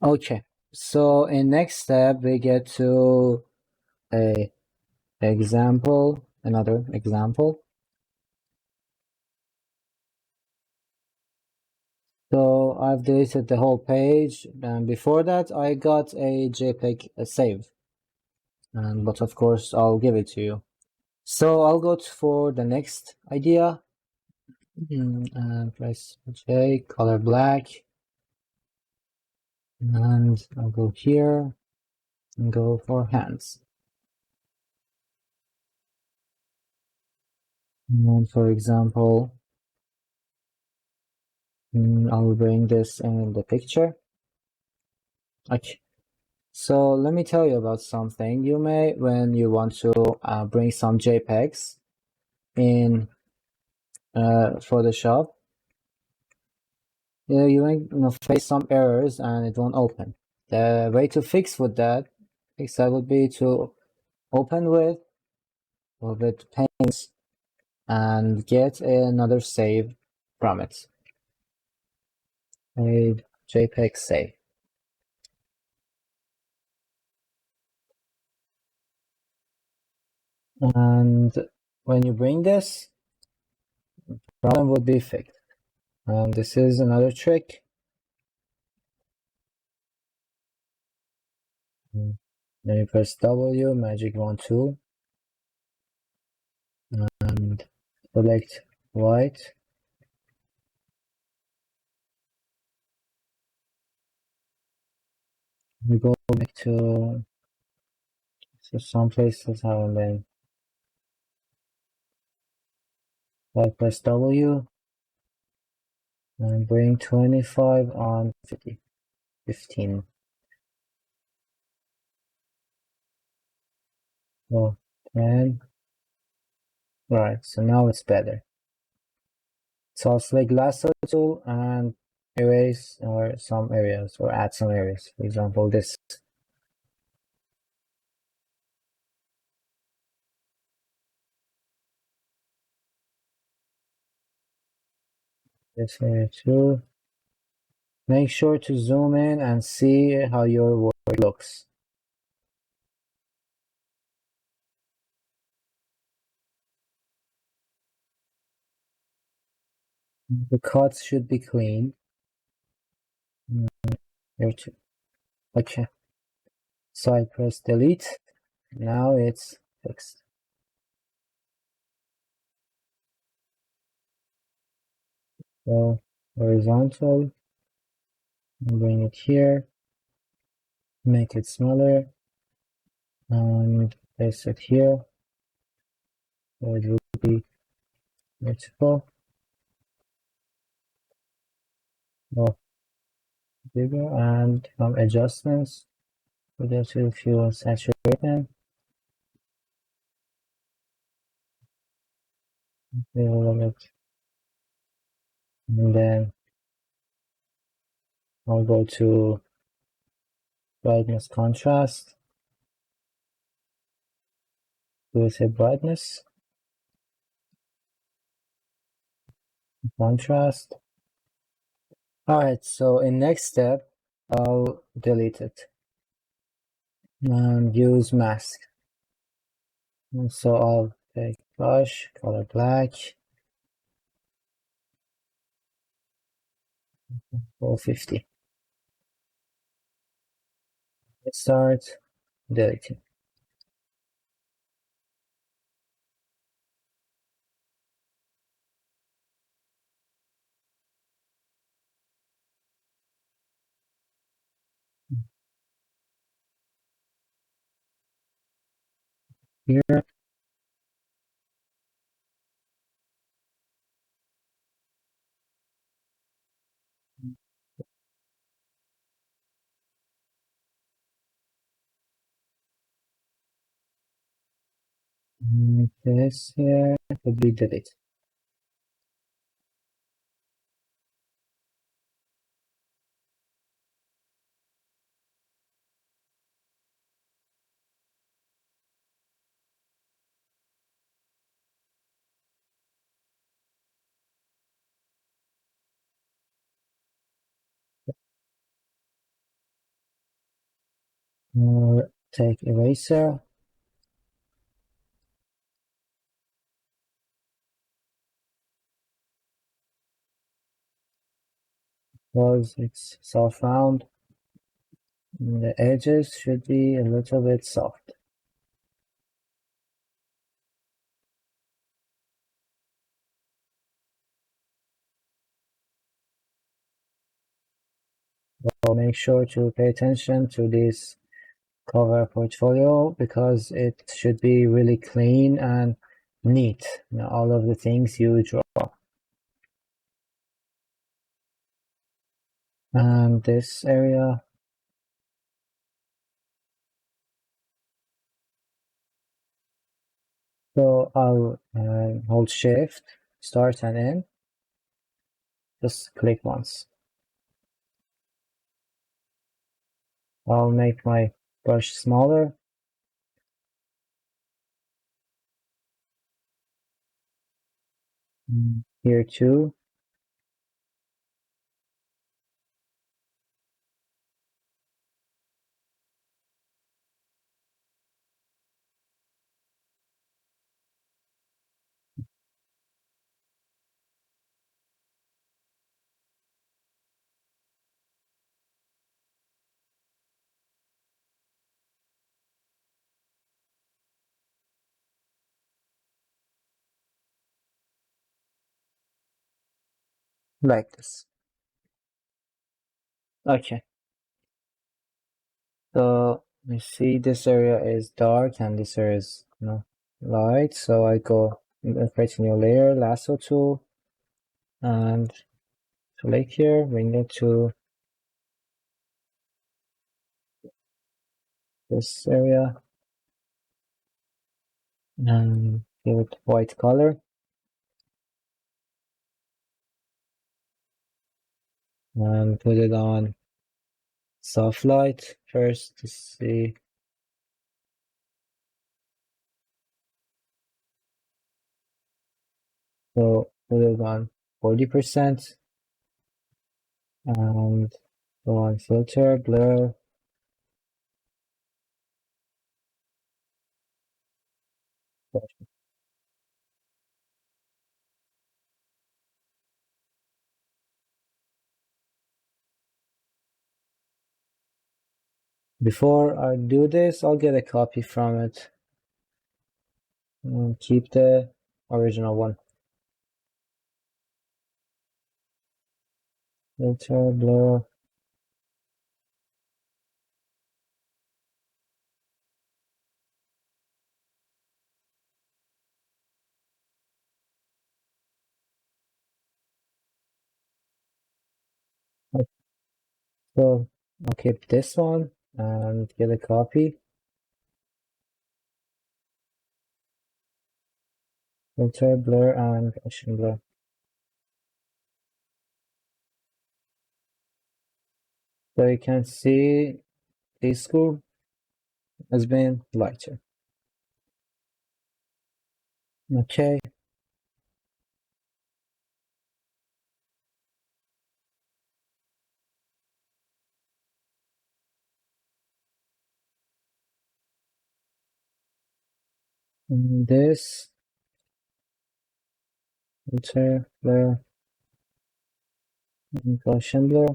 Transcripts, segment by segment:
Okay, so in next step we get to a example, another example. So I've deleted the whole page, and before that I got a JPEG save, but of course I'll give it to you. So I'll go for the next idea, and press J, color black, and I'll go here and go for hands. And for example, I'll bring this in the picture. Okay. So let me tell you about something. You may, when you want to bring some JPEGs in Photoshop, you may face some errors and it won't open. The way to fix that would be to open with paints and get another save from it. A JPEG save. And when you bring this, the problem would be fixed. This is another trick. Then you press W, magic wand tool, and select white. You go back to, so some places haven't been. I press W and bring 25 on 50, 15. Oh, 10. Right, so now it's better. So I'll select lasso tool and erase or some areas or add some areas. For example, this. This area too. Make sure to zoom in and see how your work looks. The cuts should be clean. Here too. Okay. So I press delete. Now it's fixed. So horizontal. Bring it here. Make it smaller. And place it here. So it will be vertical. Oh, bigger, and some adjustments. We go to fuel saturation. Level it. And then I'll go to brightness contrast. Do say brightness, contrast. Alright, so in next step, I'll delete it and use mask. And so I'll take brush, color black, 450. Let's start deleting. Here, this here will be delete. Or take eraser. Because it's soft round. And the edges should be a little bit soft. So make sure to pay attention to this cover portfolio because it should be really clean and neat. You know, all of the things you draw. And this area, so I'll hold shift, start and end, just click once. I'll make my brush smaller. Here too. Like this. Okay. So you see this area is dark and this area is light. So I go create a new layer, lasso tool, and select here, bring it to this area and give it white color and put it on soft light first to see. So put it on 40% and go on filter, blur, before I do this, I'll get a copy from it and keep the original one. Filter, blur. So I'll keep this one and get a copy. Filter, blur, and Gaussian blur. So you can see this school has been lighter. Okay. And this filter, blur, and Gaussian blur.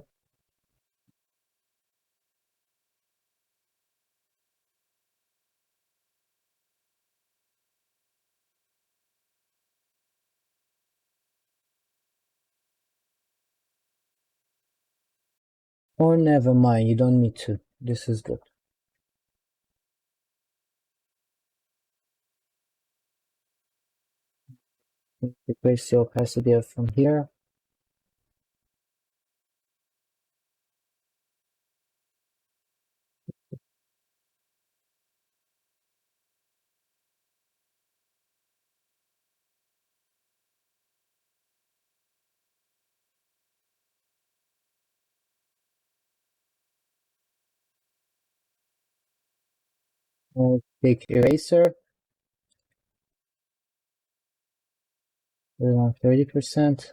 Or never mind, you don't need to. This is good. Decrease the opacity from here. I'll take eraser. Put it on 30%.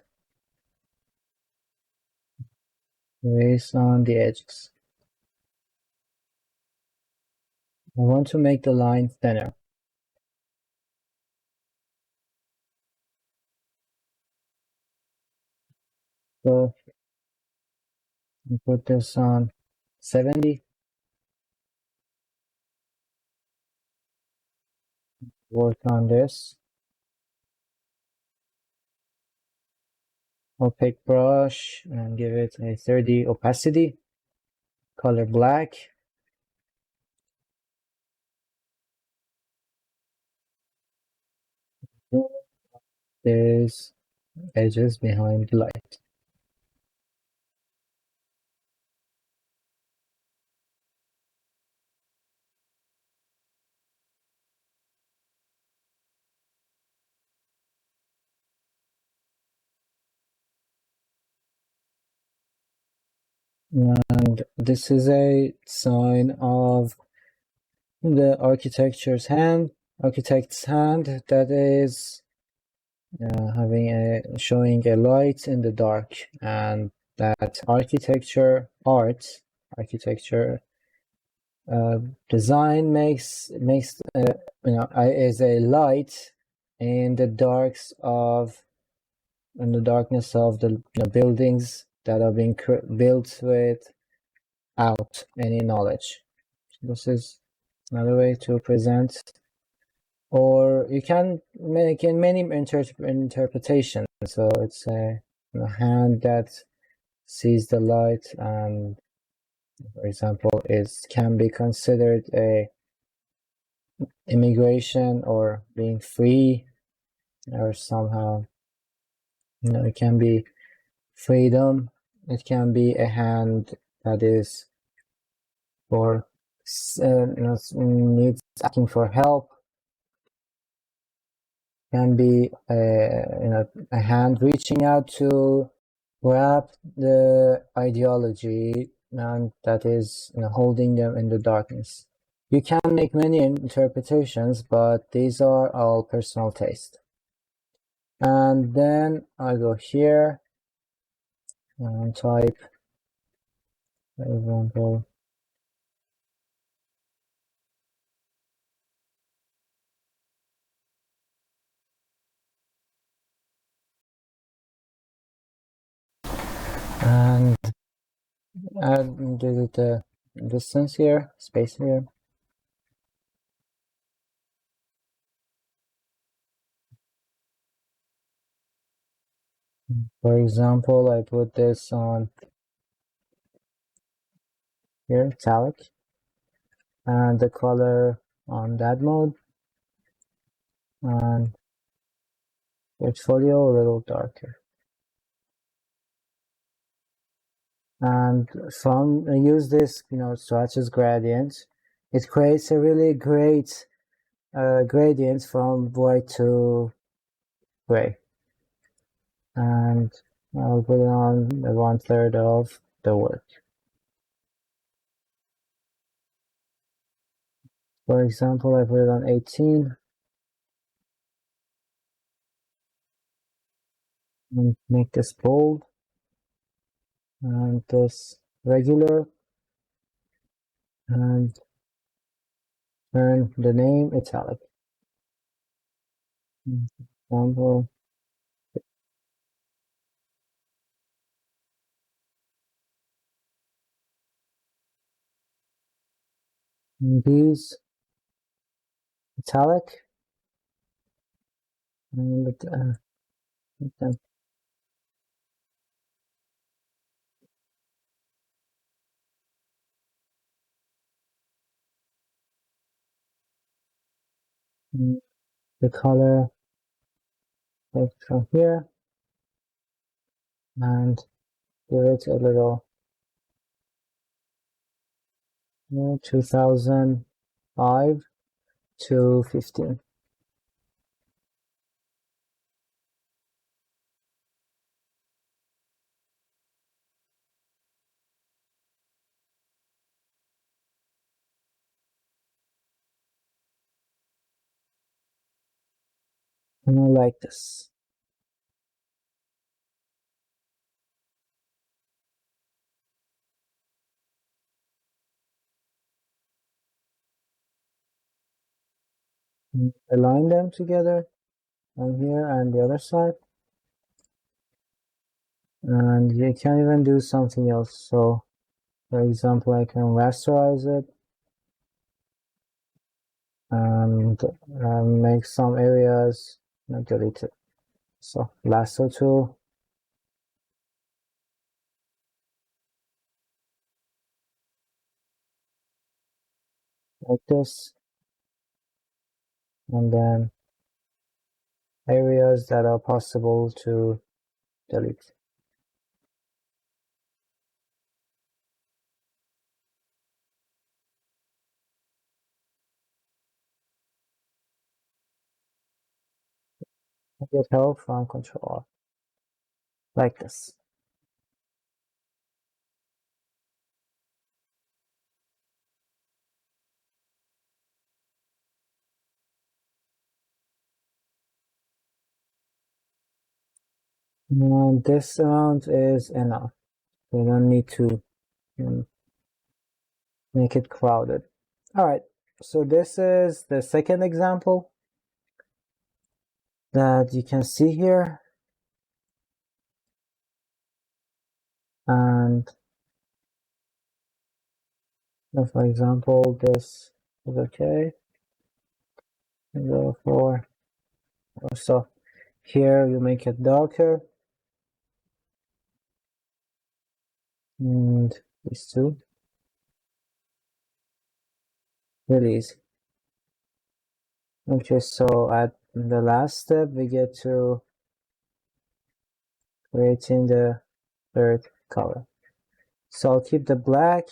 Erase on the edges. I want to make the line thinner. So I put this on 70. Work on this. Opaque brush and give it a 30 opacity. Color black. There's edges behind the light. And this is a sign of the architect's hand that is showing a light in the dark, and that architecture design makes is a light in the darkness of the buildings that are being built without any knowledge. This is another way to present, or you can make in many interpretations. So it's a hand that sees the light, and for example, can be considered a immigration or being free, or somehow it can be freedom. It can be a hand that is for needs asking for help. Can be a hand reaching out to grab the ideology, and that is holding them in the darkness. You can make many interpretations, but these are all personal taste. And then I go here and type, for example, and add the distance here, space here. For example, I put this on here, italic, and the color on that mode, and portfolio a little darker. And from use this, swatches gradient. It creates a really great gradient from white to gray. And I'll put it on the 1/3 of the work. For example, I put it on 18 and make this bold, and this regular, and turn the name italic. Example. These italic, and the color from here, and give it a little 2005 to 15. And I like this. Align them together on here and the other side. And you can even do something else. So, for example, I can rasterize it and make some areas delete it. So, lasso tool, like this, and then areas that are possible to delete. Get help from Control, like this. And this amount is enough. We don't need to make it crowded. All right, so this is the second example that you can see here. And for example, this is okay. Go for so here you make it darker, and these two, really easy. Okay, so at the last step we get to creating the third color. So I'll keep the black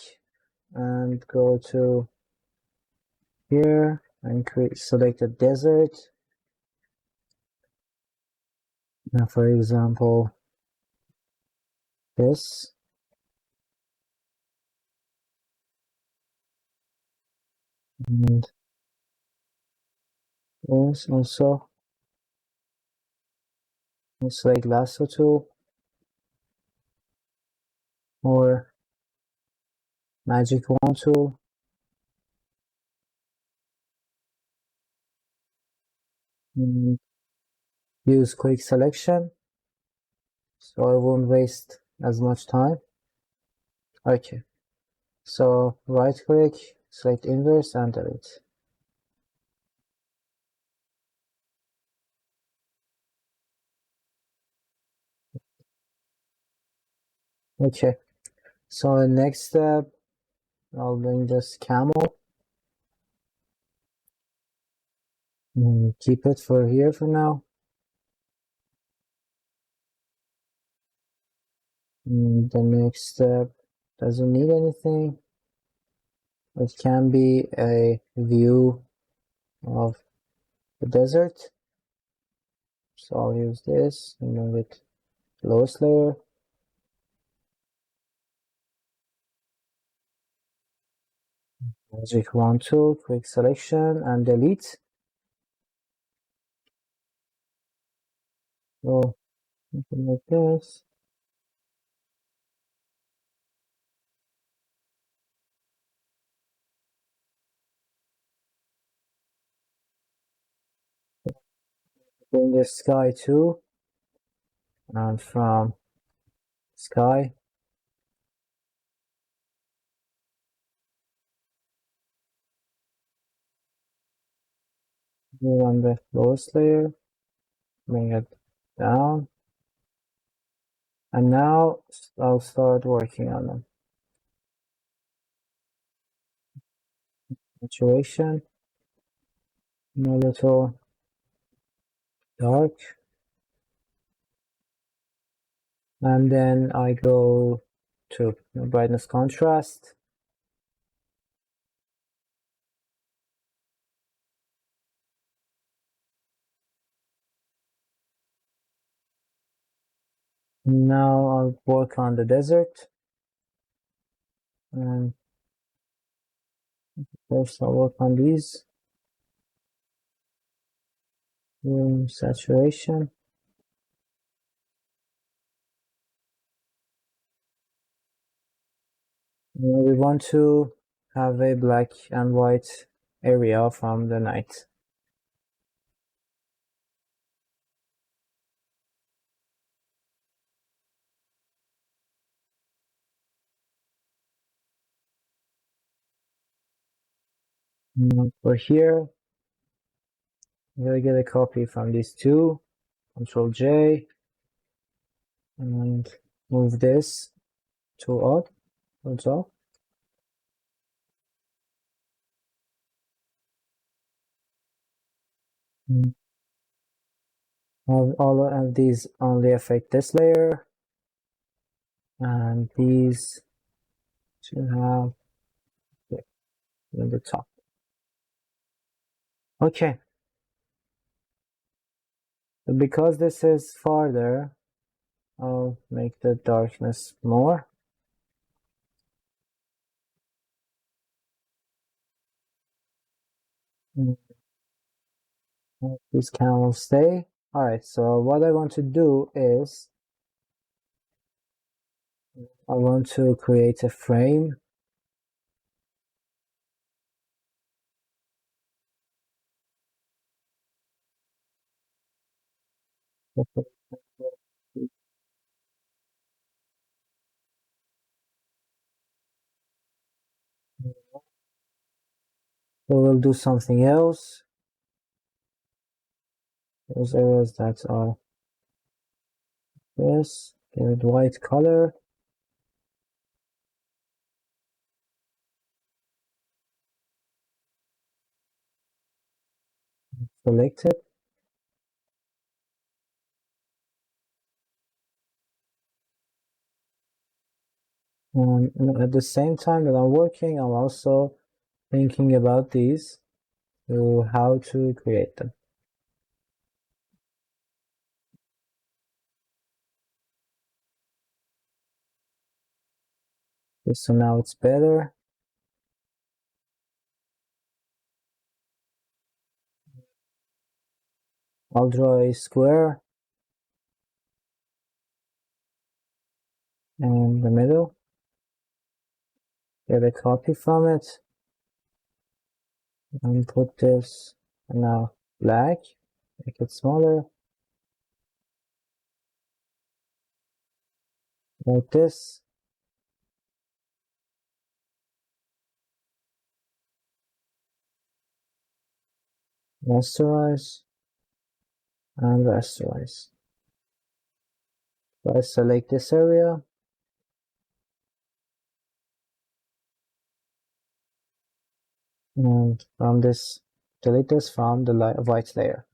and go to here and select a desert. Now, for example, this. And this also. We'll select lasso tool or magic wand tool. And use quick selection so I won't waste as much time. Okay, so right click, select inverse and delete. Okay, so the next step, I'll bring this camel and keep it for here for now. And the next step doesn't need anything. It can be a view of the desert. So I'll use this and move it lowest layer. Magic wand tool, quick selection and delete. So something like this. Bring the sky too. And from sky, move on the lowest layer, bring it down. And now I'll start working on them. Saturation, a little dark. And then I go to brightness contrast. Now I'll work on the desert. And first I'll work on these. Saturation. We want to have a black and white area from the night. For here, I'm gonna get a copy from these two, Control J, and move this to off, towards off. All of these only affect this layer, and these should have in the top. Okay, but because this is farther, I'll make the darkness more. These can all stay. Alright, so what I want to do is I want to create a frame. So we'll do something else. Those areas that are this, give it white color. Select it. And at the same time that I'm working, I'm also thinking about these, so how to create them. Okay, so now it's better. I'll draw a square in the middle. Get a copy from it and put this now black. Make it smaller, like this. Rasterize and rasterize. So I select this area and from this, delete this from the white layer.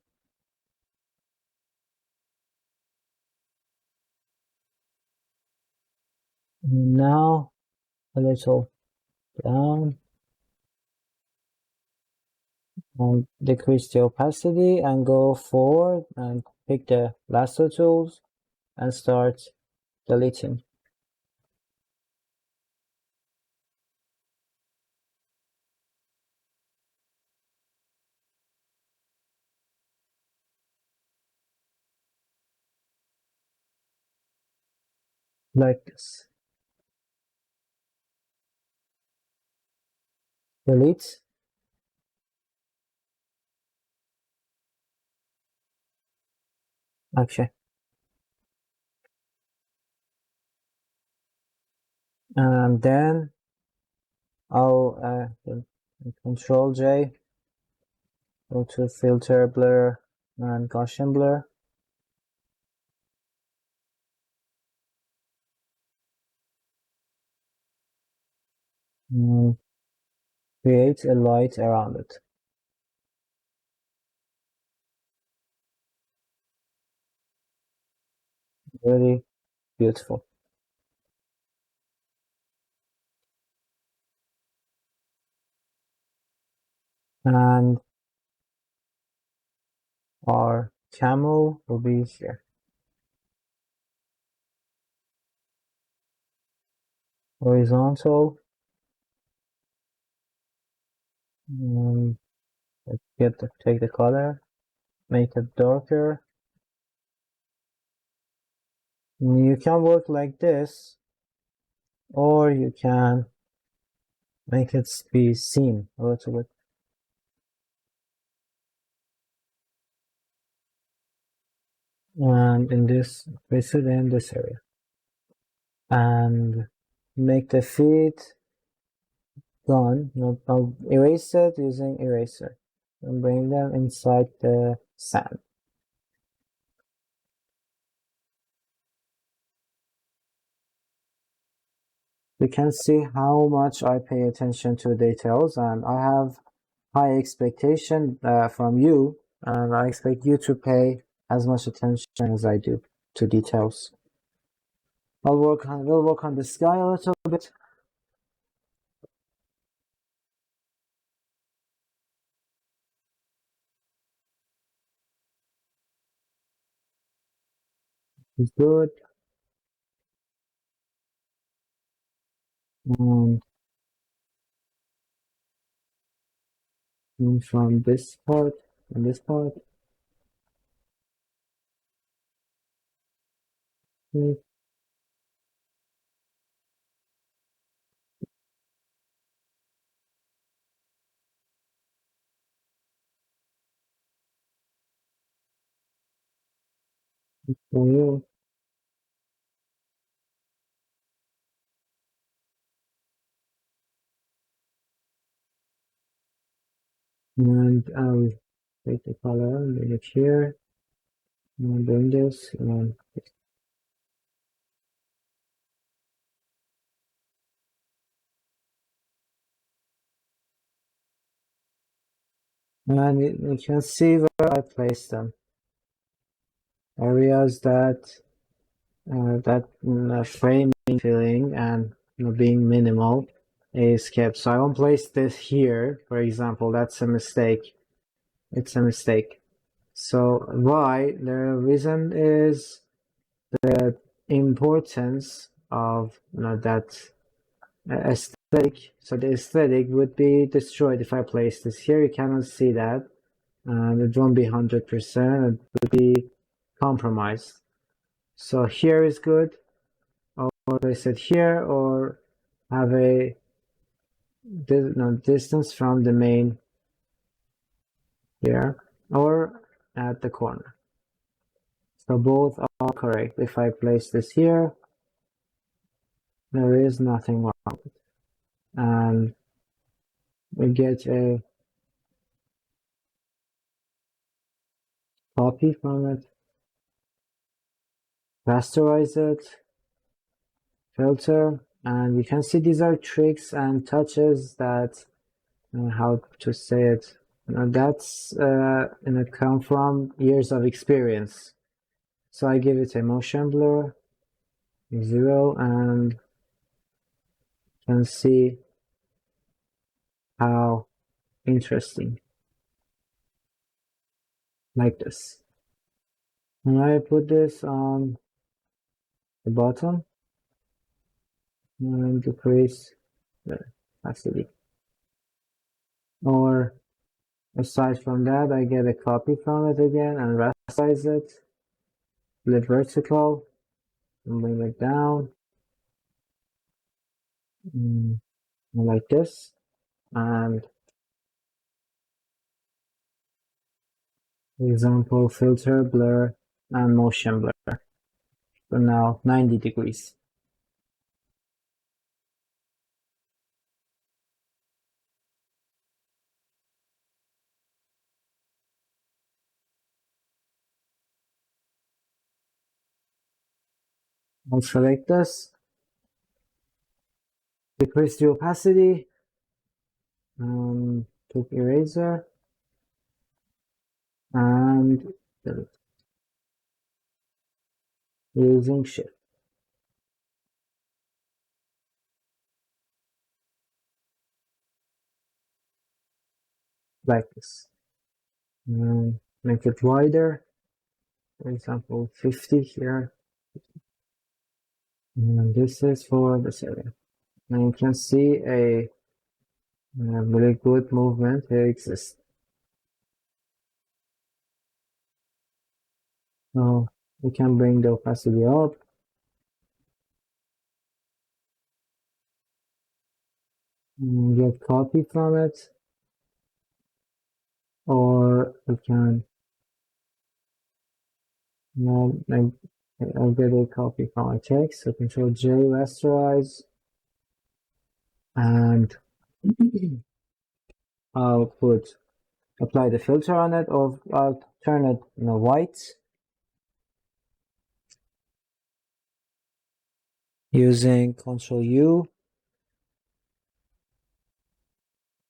Now a little down and decrease the opacity and go forward and pick the lasso tools and start deleting. Like this. Delete. Okay. And then I'll Control J, go to filter, blur, and Gaussian blur. And create a light around it. Really beautiful. And our camel will be here. Horizontal. And take the color, make it darker. And you can work like this, or you can make it be seen a little bit. And in this, place it in this area. And make the feet gone. I'll erase it using eraser and bring them inside the sand. You can see how much I pay attention to details, and I have high expectation from you, and I expect you to pay as much attention as I do to details. We'll work on the sky a little bit. It's good. And from this part and this part. Mm, for you. And I'll take the color, bring it here, and bring this, and you can see where I placed them. Areas that framing, filling, and being minimal is kept. So I won't place this here, for example. That's a mistake. It's a mistake. So why? The reason is the importance of that aesthetic. So the aesthetic would be destroyed if I place this here. You cannot see that. It won't be 100%. It would be compromised. So here is good, or place it here, or have a distance from the main here, or at the corner. So both are correct. If I place this here, there is nothing wrong. And we get a copy from it, rasterize it, filter, and you can see these are tricks and touches that how to say it. That's come from years of experience. So I give it a motion blur, 0, and can see how interesting, like this. And I put this on the bottom and decrease the opacity. Or aside from that, I get a copy from it again and rasterize it, flip vertical, and bring it down, like this. And example, filter, blur, and motion blur. So now 90 degrees. I'll select this, decrease the opacity, click eraser, and delete using shift, like this. And make it wider, for example, 50 here. And this is for this area. And you can see a really good movement here exists. So we can bring the opacity up. And get copy from it. Or we can, I'll get a copy from my text. So Control J, rasterize, and I'll apply the filter on it, or I'll turn it white using Ctrl U,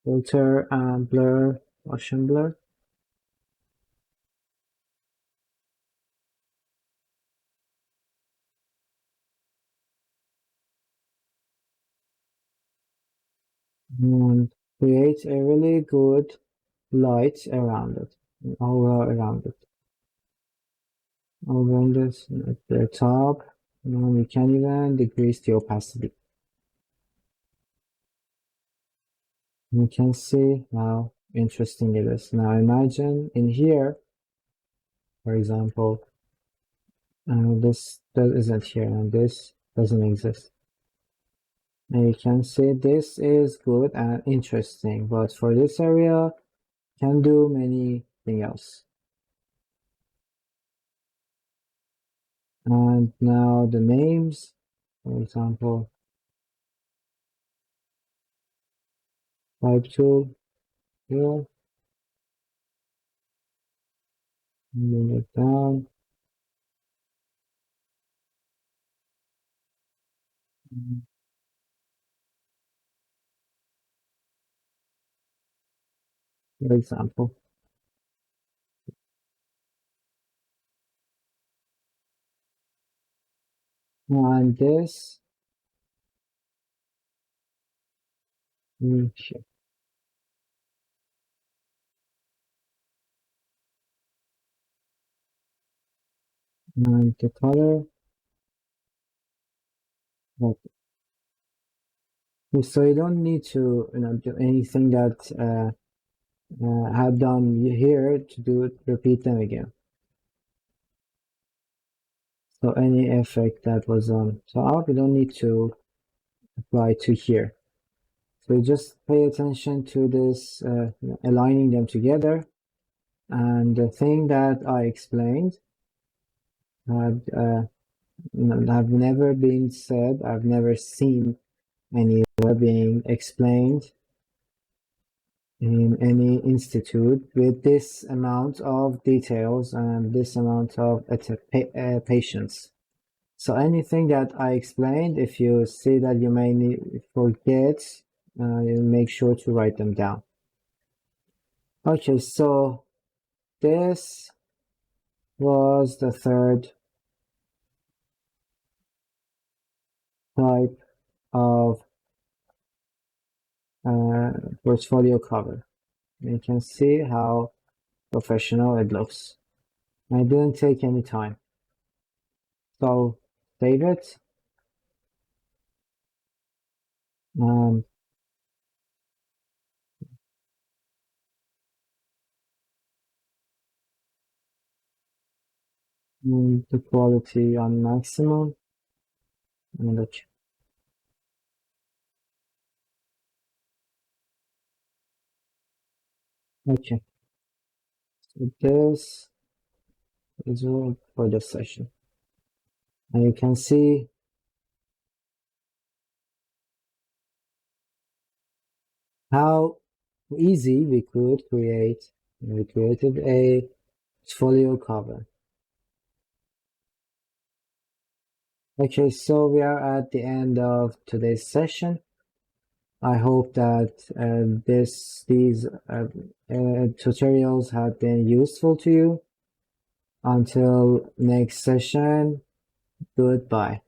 filter and blur, Gaussian blur. And create a really good light around it, aura around it. Around this at the top, and we can even decrease the opacity. You can see how interesting it is. Now imagine in here, for example, this isn't here and this doesn't exist. And you can see this is good and interesting, but for this area, can do many things else. And now the names, for example, type tool here, move it down. For example, and this, shit, and the color. So you don't need to do anything that have done here to do it, repeat them again. So any effect that was on top, you don't need to apply to here. So you just pay attention to this, aligning them together. And the thing that I explained had have never been said. I've never seen anywhere being explained in any institute with this amount of details and this amount of patience. So anything that I explained, if you see that you may forget, you make sure to write them down. Okay, so this was the third type of portfolio cover. You can see how professional it looks. I didn't take any time. So save it. Um, the quality on maximum. And okay. Okay. So this is all for this session. And you can see how easy we could create. We created a portfolio cover. Okay, so we are at the end of today's session. I hope that these tutorials have been useful to you. Until next session, goodbye.